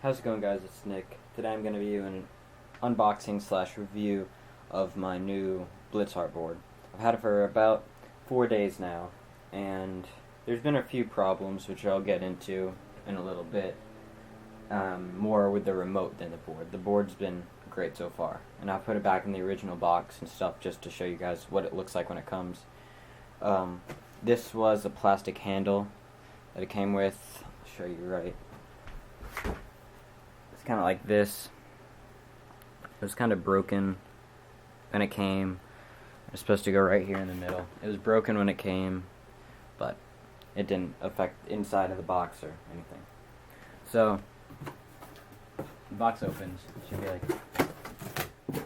How's it going, guys? It's Nick. Today I'm going to be doing an unboxing / review of my new Blitzart board. I've had it for about 4 days now, and there's been a few problems which I'll get into in a little bit. More with the remote than the board. The board's been great so far, and I'll put it back in the original box and stuff just to show you guys what it looks like when it comes. This was a plastic handle that it came with. I'll show you right. It's kind of like this. It was kind of broken when it came. It was supposed to go right here in the middle. It was broken when it came, but it didn't affect the inside of the box or anything. So, the box opens. It should be like... It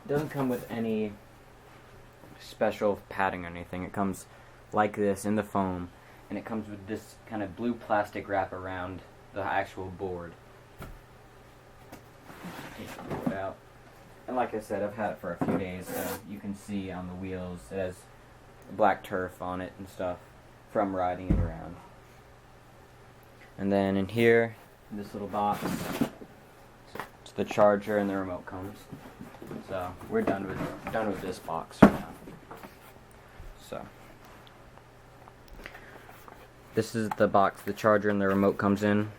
doesn't come with any special padding or anything. It comes like this in the foam, and it comes with this kind of blue plastic wrap around the actual board. Take the board out. And like I said, I've had it for a few days, so you can see on the wheels it has black turf on it and stuff from riding it around. And then in here, in this little box, it's the charger and the remote comes. So we're done with this box right now. So this is the box the charger and the remote comes in.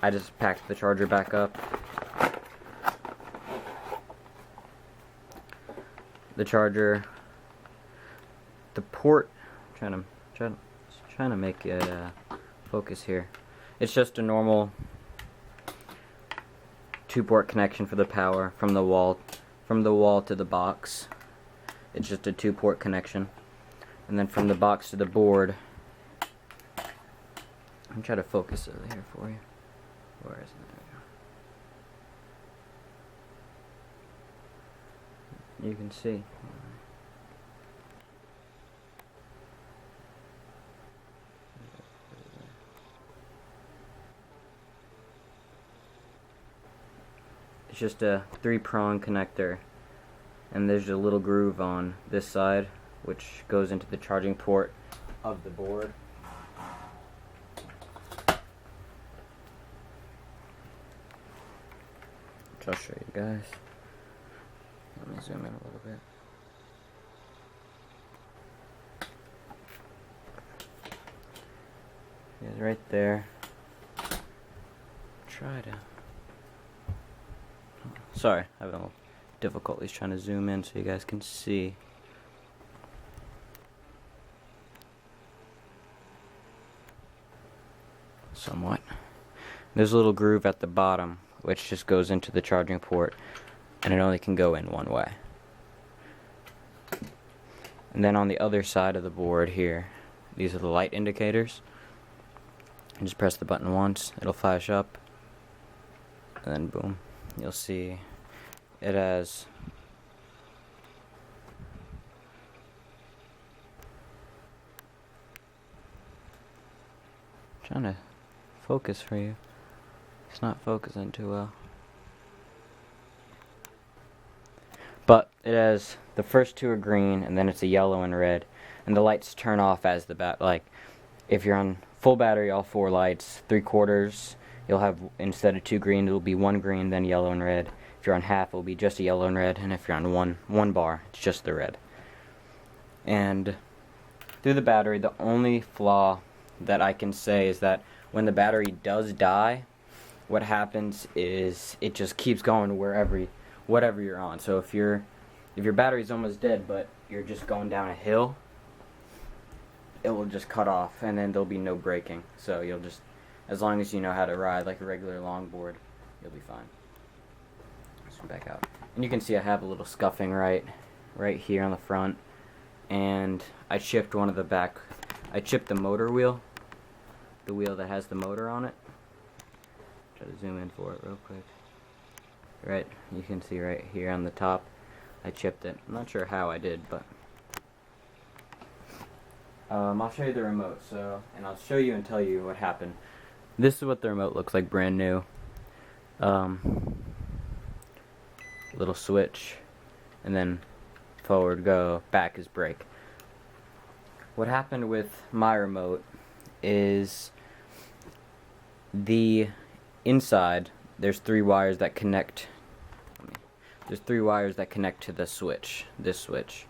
I just packed the charger back up. The charger, the port, trying to make it focus here. It's just a normal 2-port connection for the power from the wall to the box. It's just a 2-port connection, and then from the box to the board. I'm trying to focus it here for you. Where is it? There you can see. It's just a 3-prong connector, and there's a little groove on this side which goes into the charging port of the board. Which I'll show you guys. Let me zoom in a little bit. Yeah, right there. Try to... Sorry, I have a little difficulties trying to zoom in so you guys can see. Somewhat. There's a little groove at the bottom which just goes into the charging port, and it only can go in one way. And then on the other side of the board here, these are the light indicators. You just press the button once, it'll flash up, and then boom, you'll see it has trying to focus for you. It's not focusing too well. But it has, the first 2 are green, and then it's a yellow and red, and the lights turn off as the like if you're on full battery, all 4 lights, 3/4, you'll have, instead of 2 green, it'll be 1 green, then yellow and red. If you're on half, it'll be just a yellow and red, and if you're on one bar, it's just the red. And through the battery, the only flaw that I can say is that when the battery does die, what happens is it just keeps going whatever you're on. So if your battery's almost dead, but you're just going down a hill, it will just cut off, and then there'll be no braking. So you'll just, as long as you know how to ride like a regular longboard, you'll be fine. Zoom back out, and you can see I have a little scuffing right here on the front, and I chipped one of the back. I chipped the motor wheel, the wheel that has the motor on it. Try to zoom in for it real quick. Right, you can see right here on the top, I chipped it. I'm not sure how I did, but I'll show you the remote. And I'll show you and tell you what happened. This is what the remote looks like, brand new. Little switch, and then forward go, back is brake. What happened with my remote is The inside, there's 3 wires that connect. There's 3 wires that connect to the switch. This switch.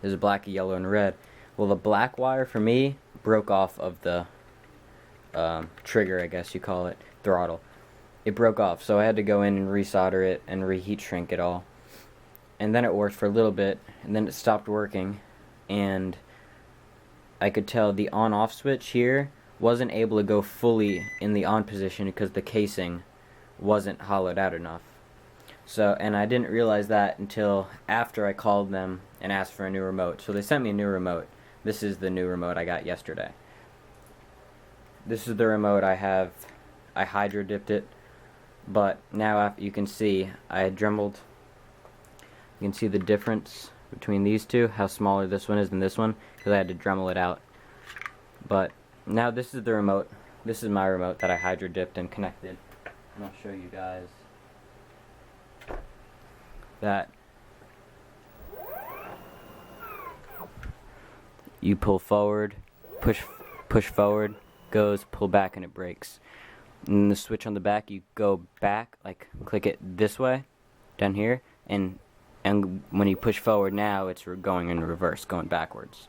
There's a black, a yellow, and red. Well, the black wire for me broke off of the trigger, I guess you call it, throttle. It broke off, so I had to go in and resolder it and reheat shrink it all. And then it worked for a little bit, and then it stopped working, and I could tell the on-off switch here wasn't able to go fully in the on position because the casing wasn't hollowed out enough. So, and I didn't realize that until after I called them and asked for a new remote. So they sent me a new remote. This is the new remote I got yesterday. This is the remote I have. I hydro dipped it, but now you can see I had dremeled. You can see the difference between these two, how smaller this one is than this one, because I had to Dremel it out. But now this is the remote. This is my remote that I hydro dipped and connected. And I'll show you guys that you pull forward, push forward, goes, pull back, and it breaks. And the switch on the back, you go back, like click it this way, down here, and when you push forward now, it's going in reverse, going backwards.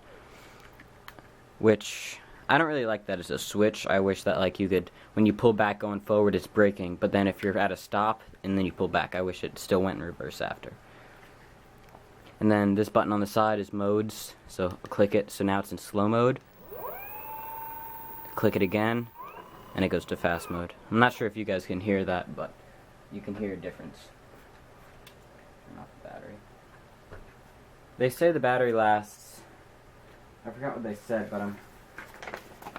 Which, I don't really like that as a switch. I wish that like you could, when you pull back going forward, it's braking, but then if you're at a stop, and then you pull back, I wish it still went in reverse after. And then this button on the side is modes, so I'll click it, so now it's in slow mode. Click it again, and it goes to fast mode. I'm not sure if you guys can hear that, but you can hear a difference. Turn off the battery. They say the battery lasts, I forgot what they said, but I'm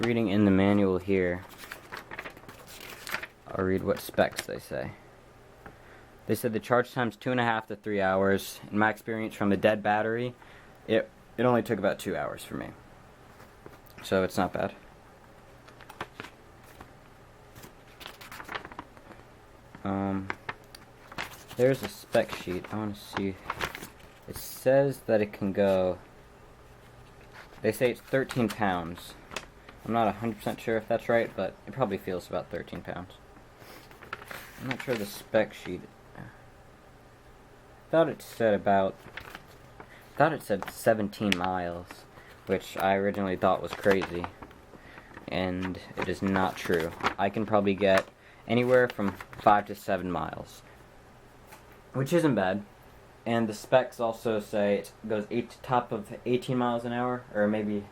reading in the manual here. I'll read what specs they say. They said the charge time's 2.5 to 3 hours. In my experience from a dead battery, it only took about 2 hours for me. So it's not bad. There's a spec sheet. I want to see. It says that it can go. They say it's 13 pounds. I'm not 100% sure if that's right, but it probably feels about 13 pounds. I'm not sure the spec sheet. I thought it said 17 miles, which I originally thought was crazy, and it is not true. I can probably get anywhere from 5 to 7 miles, which isn't bad. And the specs also say it goes top of 18 miles an hour, or maybe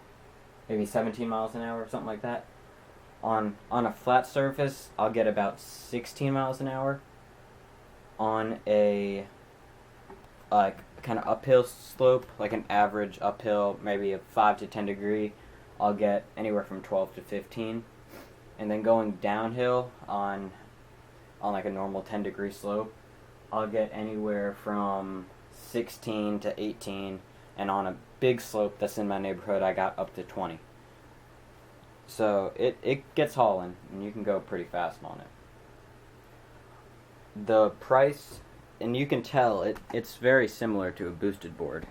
17 miles an hour, or something like that. On a flat surface, I'll get about 16 miles an hour. On a kind of uphill slope, like an average uphill, maybe a 5 to 10 degree, I'll get anywhere from 12 to 15. And then going downhill on like a normal 10 degree slope, I'll get anywhere from 16 to 18, and on a big slope that's in my neighborhood, I got up to 20. So it gets hauling, and you can go pretty fast on it. The price, and you can tell it's very similar to a boosted board,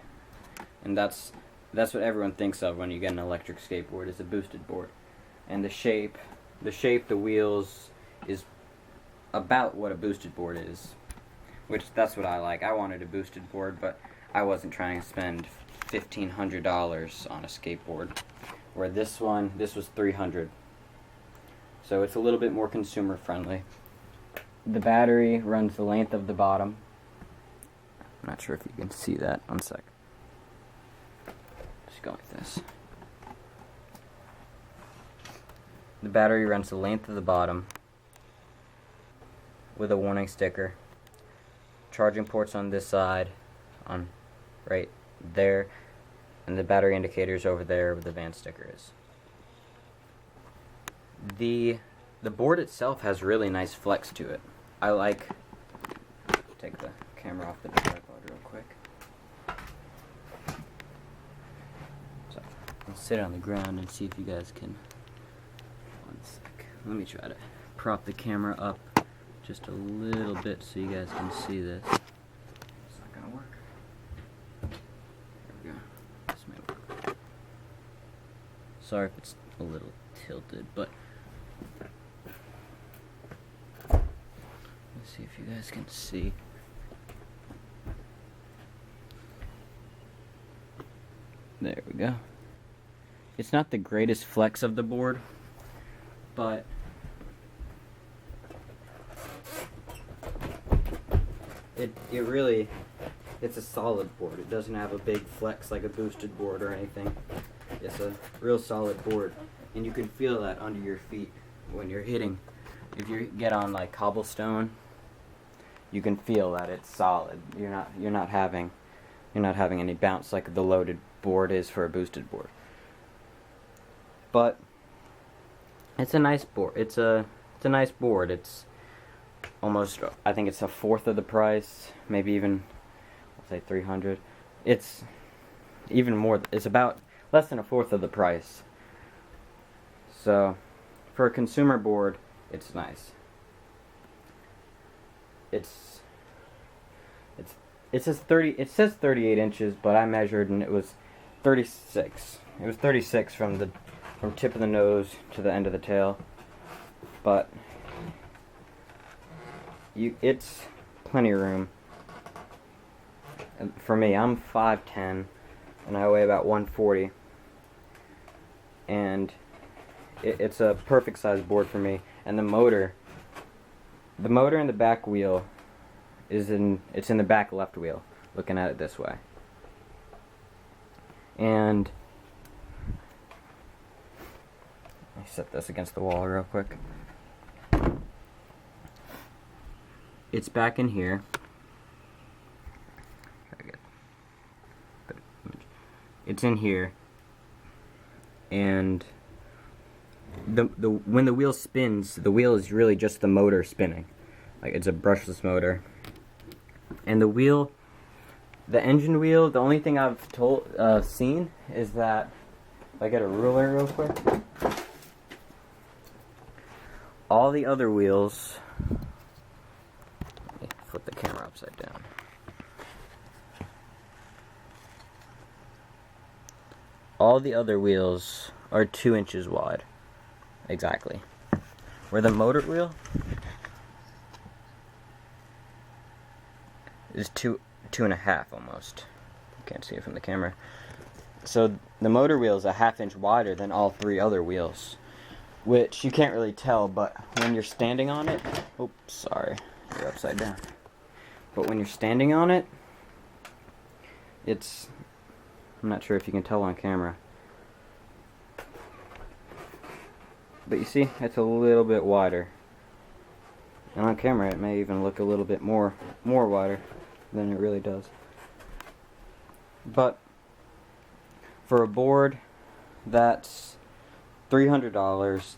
and that's what everyone thinks of when you get an electric skateboard, is a boosted board. And the shape, the wheels is about what a boosted board is, which that's what I like. I wanted a boosted board, but I wasn't trying to spend $1,500 on a skateboard. Where this was $300. So it's a little bit more consumer friendly. The battery runs the length of the bottom. I'm not sure if you can see that. One sec. Just go like this. The battery runs the length of the bottom with a warning sticker. Charging ports on this side, on right there, and the battery indicators over there where the van sticker is. The board itself has really nice flex to it. I like. Take the camera off the tripod real quick. So I'll sit on the ground and see if you guys can. One sec. Let me try to prop the camera up just a little bit so you guys can see this. It's not gonna work. There we go. This may work. Sorry if it's a little tilted, but Let's see if you guys can see. There we go. It's not the greatest flex of the board, but it really, it's a solid board. It doesn't have a big flex like a boosted board or anything. It's a real solid board, and you can feel that under your feet when you're hitting. If you get on like cobblestone, you can feel that it's solid. You're not having any bounce like the loaded board is for a boosted board. But it's a nice board. It's a nice board. It's almost, I think it's a fourth of the price, maybe even, I'll say 300. It's even more. It's about less than a fourth of the price. So for a consumer board, it's nice. It says 38 inches, but I measured and it was 36. It was 36 from tip of the nose to the end of the tail. But it's plenty of room. And for me, I'm 5'10", and I weigh about 140. And it's a perfect size board for me. And the motor in the back wheel it's in the back left wheel, looking at it this way. And let me set this against the wall real quick. It's back in here. It's in here, and when the wheel spins, the wheel is really just the motor spinning. Like, it's a brushless motor. And the engine wheel, the only thing I've seen is that, if I get a ruler real quick, all the other wheels, let me flip the camera upside down. All the other wheels are 2 inches wide, exactly. Where the motor wheel is 2.5 almost. You can't see it from the camera. So the motor wheel is a 1/2 inch wider than all 3 other wheels, which you can't really tell, but when you're standing on it, oops, sorry, you're upside down. But when you're standing on it, I'm not sure if you can tell on camera, but you see, it's a little bit wider. And on camera, it may even look a little bit more wider than it really does. But for a board that's $300,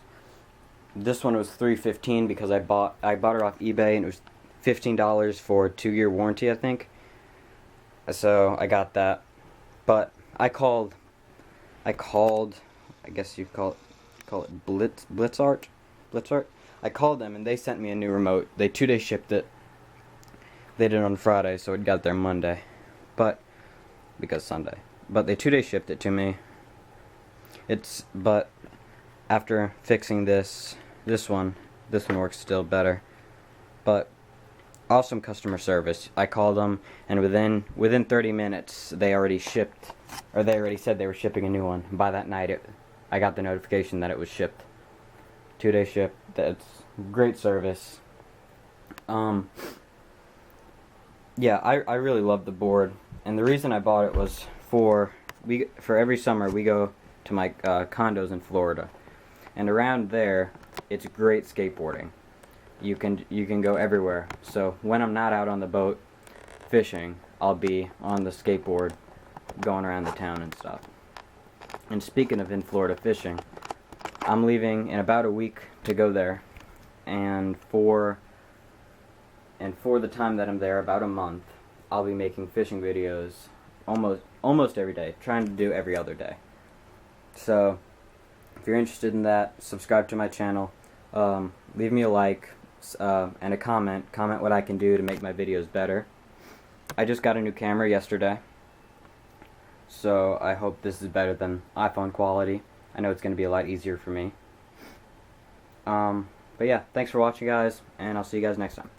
this one was $315 because I bought it off eBay, and it was $15 for a 2-year warranty, I think. So I got that. But I called, I guess you call it Blitzart. I called them and they sent me a new remote. They 2-day shipped it. They did it on Friday, so it got there Monday. Because Sunday. But they 2-day shipped it to me. But after fixing this one works still better. But awesome customer service. I called them, and within 30 minutes they already said they were shipping a new one. By that night I got the notification that it was shipped. 2-day ship. That's great service. Yeah, I really love the board, and the reason I bought it was for every summer we go to my condos in Florida, and around there it's great skateboarding. You can go everywhere. So when I'm not out on the boat fishing, I'll be on the skateboard going around the town and stuff. And speaking of in Florida fishing, I'm leaving in about a week to go there, and for the time that I'm there, about a month, I'll be making fishing videos almost every day, trying to do every other day. So if you're interested in that, subscribe to my channel, leave me a like, and a comment what I can do to make my videos better. I just got a new camera yesterday, so I hope this is better than iPhone quality. I know it's going to be a lot easier for me. But yeah, thanks for watching, guys, and I'll see you guys next time.